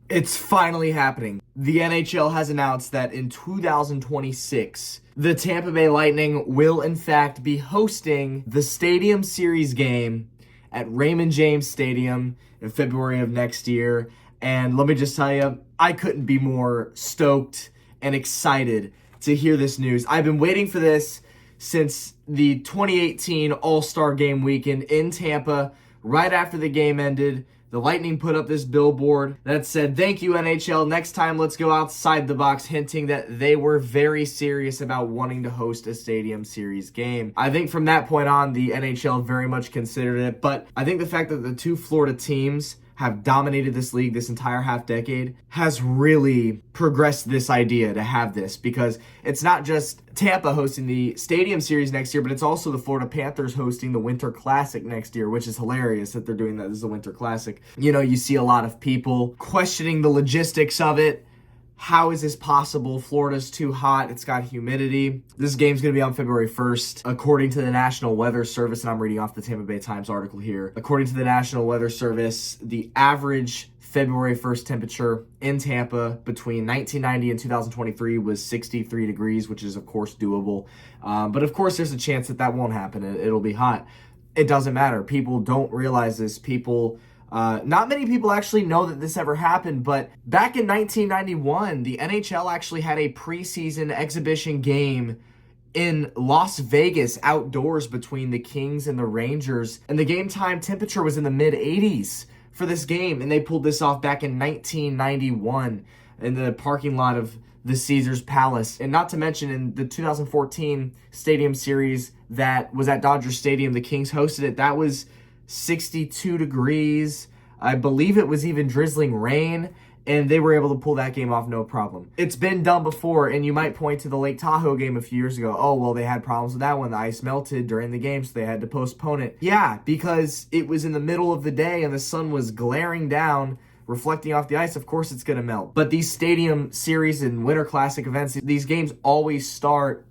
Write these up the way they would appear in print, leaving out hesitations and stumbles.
It's finally happening. The NHL has announced that in 2026, the Tampa Bay Lightning will in fact be hosting the Stadium Series game at Raymond James Stadium in February of next year. And let me just tell you, I couldn't be more stoked and excited to hear this news. I've been waiting for this since the 2018 All-Star Game weekend in Tampa. Right after the game ended, the Lightning put up this billboard that said, "Thank you, NHL. Next time, let's go outside the box," hinting that they were very serious about wanting to host a Stadium Series game. I think from that point on, the NHL very much considered it, but I think the fact that the two Florida teams have dominated this league this entire half decade has really progressed this idea to have this, because it's not just Tampa hosting the Stadium Series next year, but it's also the Florida Panthers hosting the Winter Classic next year, which is hilarious that they're doing that as a Winter Classic. You know, you see a lot of people questioning the logistics of it. How is this possible? Florida's too hot. It's got humidity. This game's going to be on February 1st. According to the National Weather Service, and I'm reading off the Tampa Bay Times article here. According to the National Weather Service, the average February 1st temperature in Tampa between 1990 and 2023 was 63 degrees, which is, of course, doable. But, of course, there's a chance that won't happen. It'll be hot. It doesn't matter. People don't realize this. Not many people actually know that this ever happened, but back in 1991, the NHL actually had a preseason exhibition game in Las Vegas outdoors between the Kings and the Rangers, and the game time temperature was in the mid-80s for this game, and they pulled this off back in 1991 in the parking lot of the Caesars Palace. And not to mention, in the 2014 Stadium Series that was at Dodger Stadium, the Kings hosted it. That was 62 degrees. I believe it was even drizzling rain, and they were able to pull that game off no problem. It's been done before, and you might point to the Lake Tahoe game a few years ago. Oh, well, they had problems with that one. The ice melted during the game, so they had to postpone it. Yeah, because it was in the middle of the day and the sun was glaring down, reflecting off the ice. Of course it's going to melt. But these Stadium Series and Winter Classic events, these games always start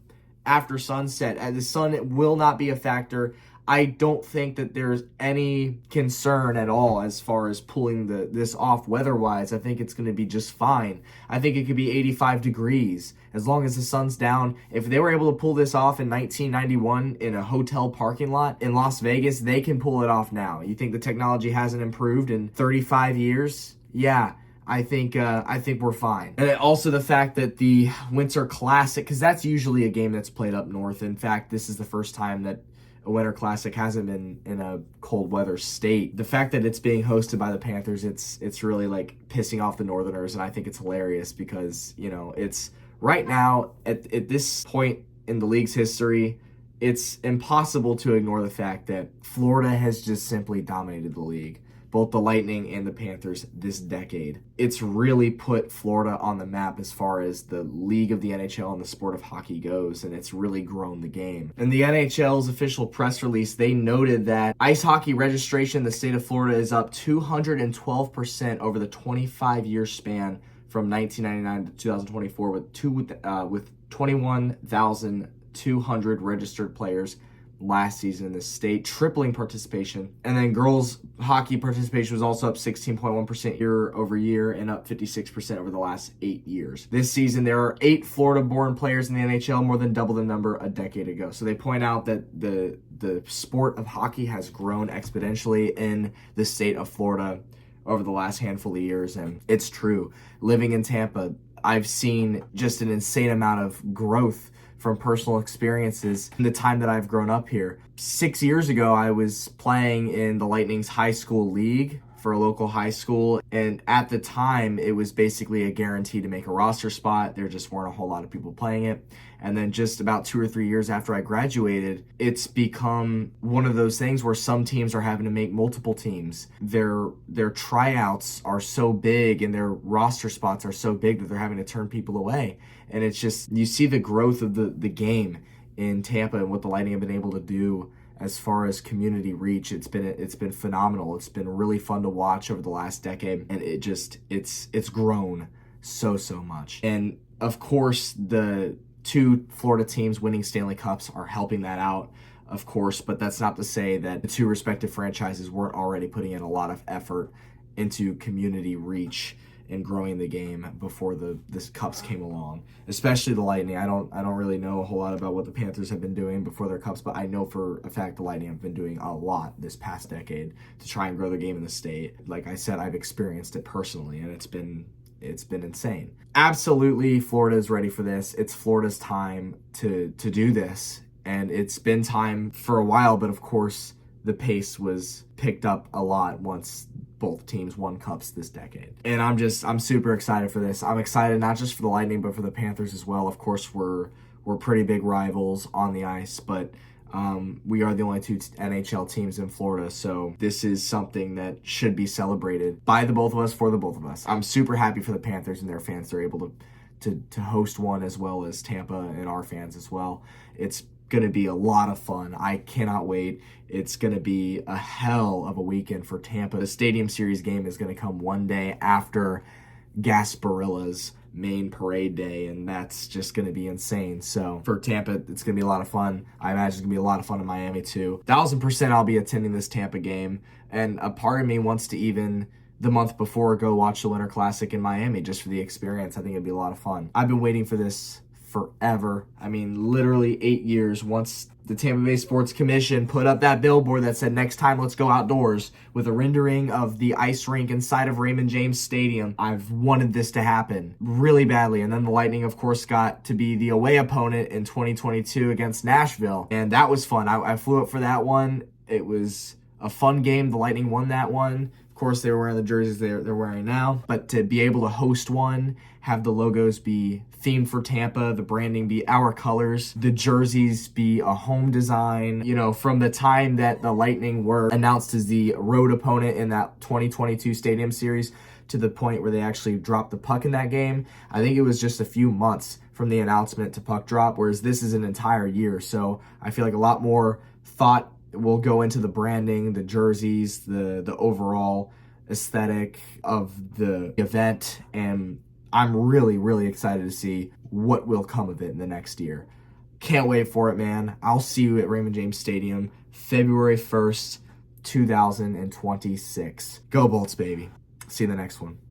after sunset. The sun will not be a factor. I don't think that there's any concern at all as far as pulling this off weather-wise. I think it's going to be just fine. I think it could be 85 degrees as long as the sun's down. If they were able to pull this off in 1991 in a hotel parking lot in Las Vegas, they can pull it off now. You think the technology hasn't improved in 35 years? Yeah. I think we're fine. And also the fact that the Winter Classic, because that's usually a game that's played up north. In fact, this is the first time that a Winter Classic hasn't been in a cold weather state. The fact that it's being hosted by the Panthers, it's really like pissing off the Northerners, and I think it's hilarious because, you know, it's right now at this point in the league's history, it's impossible to ignore the fact that Florida has just simply dominated the league, both the Lightning and the Panthers, this decade. It's really put Florida on the map as far as the league of the NHL and the sport of hockey goes, and it's really grown the game. In the NHL's official press release, they noted that ice hockey registration in the state of Florida is up 212% over the 25-year span from 1999 to 2024 with 21,200 registered players last season in the state, tripling participation. And then girls hockey participation was also up 16.1% year over year and up 56% over the last 8 years. This season, there are 8 Florida-born players in the NHL, more than double the number a decade ago. So they point out that the sport of hockey has grown exponentially in the state of Florida over the last handful of years, and it's true. Living in Tampa, I've seen just an insane amount of growth from personal experiences in the time that I've grown up here. 6 years ago, I was playing in the Lightning's high school league for a local high school, and at the time, it was basically a guarantee to make a roster spot. There just weren't a whole lot of people playing it. And then just about 2 or 3 years after I graduated, it's become one of those things where some teams are having to make multiple teams. Their tryouts are so big and their roster spots are so big that they're having to turn people away. And it's just, you see the growth of the game in Tampa and what the Lightning have been able to do as far as community reach. It's been phenomenal. It's been really fun to watch over the last decade, and it's grown so much. And of course, the 2 Florida teams winning Stanley Cups are helping that out, of course, but that's not to say that the 2 respective franchises weren't already putting in a lot of effort into community reach in growing the game before this cups came along, especially the Lightning. I don't really know a whole lot about what the Panthers have been doing before their cups, but I know for a fact the Lightning have been doing a lot this past decade to try and grow the game in the state. Like I said, I've experienced it personally, and it's been insane. Absolutely, Florida is ready for this. It's Florida's time to do this, and it's been time for a while, but of course the pace was picked up a lot once both teams won cups this decade. And I'm super excited for this. I'm excited not just for the Lightning, but for the Panthers as well. Of course, we're pretty big rivals on the ice, but we are the only two NHL teams in Florida, so this is something that should be celebrated by the both of us, for the both of us. I'm super happy for the Panthers and their fans. They're able to host one, as well as Tampa and our fans as well. It's going to be a lot of fun. I cannot wait. It's going to be a hell of a weekend for Tampa. The Stadium Series game is going to come one day after Gasparilla's main parade day, and that's just going to be insane. So for Tampa, it's going to be a lot of fun. I imagine it's going to be a lot of fun in Miami too. 1,000% I'll be attending this Tampa game, and a part of me wants to even the month before go watch the Winter Classic in Miami just for the experience. I think it'd be a lot of fun. I've been waiting for this forever. I mean, literally 8 years. Once the Tampa Bay Sports Commission put up that billboard that said, "Next time, let's go outdoors," with a rendering of the ice rink inside of Raymond James Stadium. I've wanted this to happen really badly. And then the Lightning, of course, got to be the away opponent in 2022 against Nashville. And that was fun. I flew up for that one. It was a fun game. The Lightning won that one. Of course, they were wearing the jerseys they're wearing now. But to be able to host one, have the logos be themed for Tampa, the branding be our colors, the jerseys be a home design. You know, from the time that the Lightning were announced as the road opponent in that 2022 Stadium Series to the point where they actually dropped the puck in that game, I think it was just a few months from the announcement to puck drop, whereas this is an entire year. So I feel like a lot more thought will go into the branding, the jerseys, the overall aesthetic of the event, and I'm really, really excited to see what will come of it in the next year. Can't wait for it, man. I'll see you at Raymond James Stadium, February 1st, 2026. Go Bolts, baby. See you in the next one.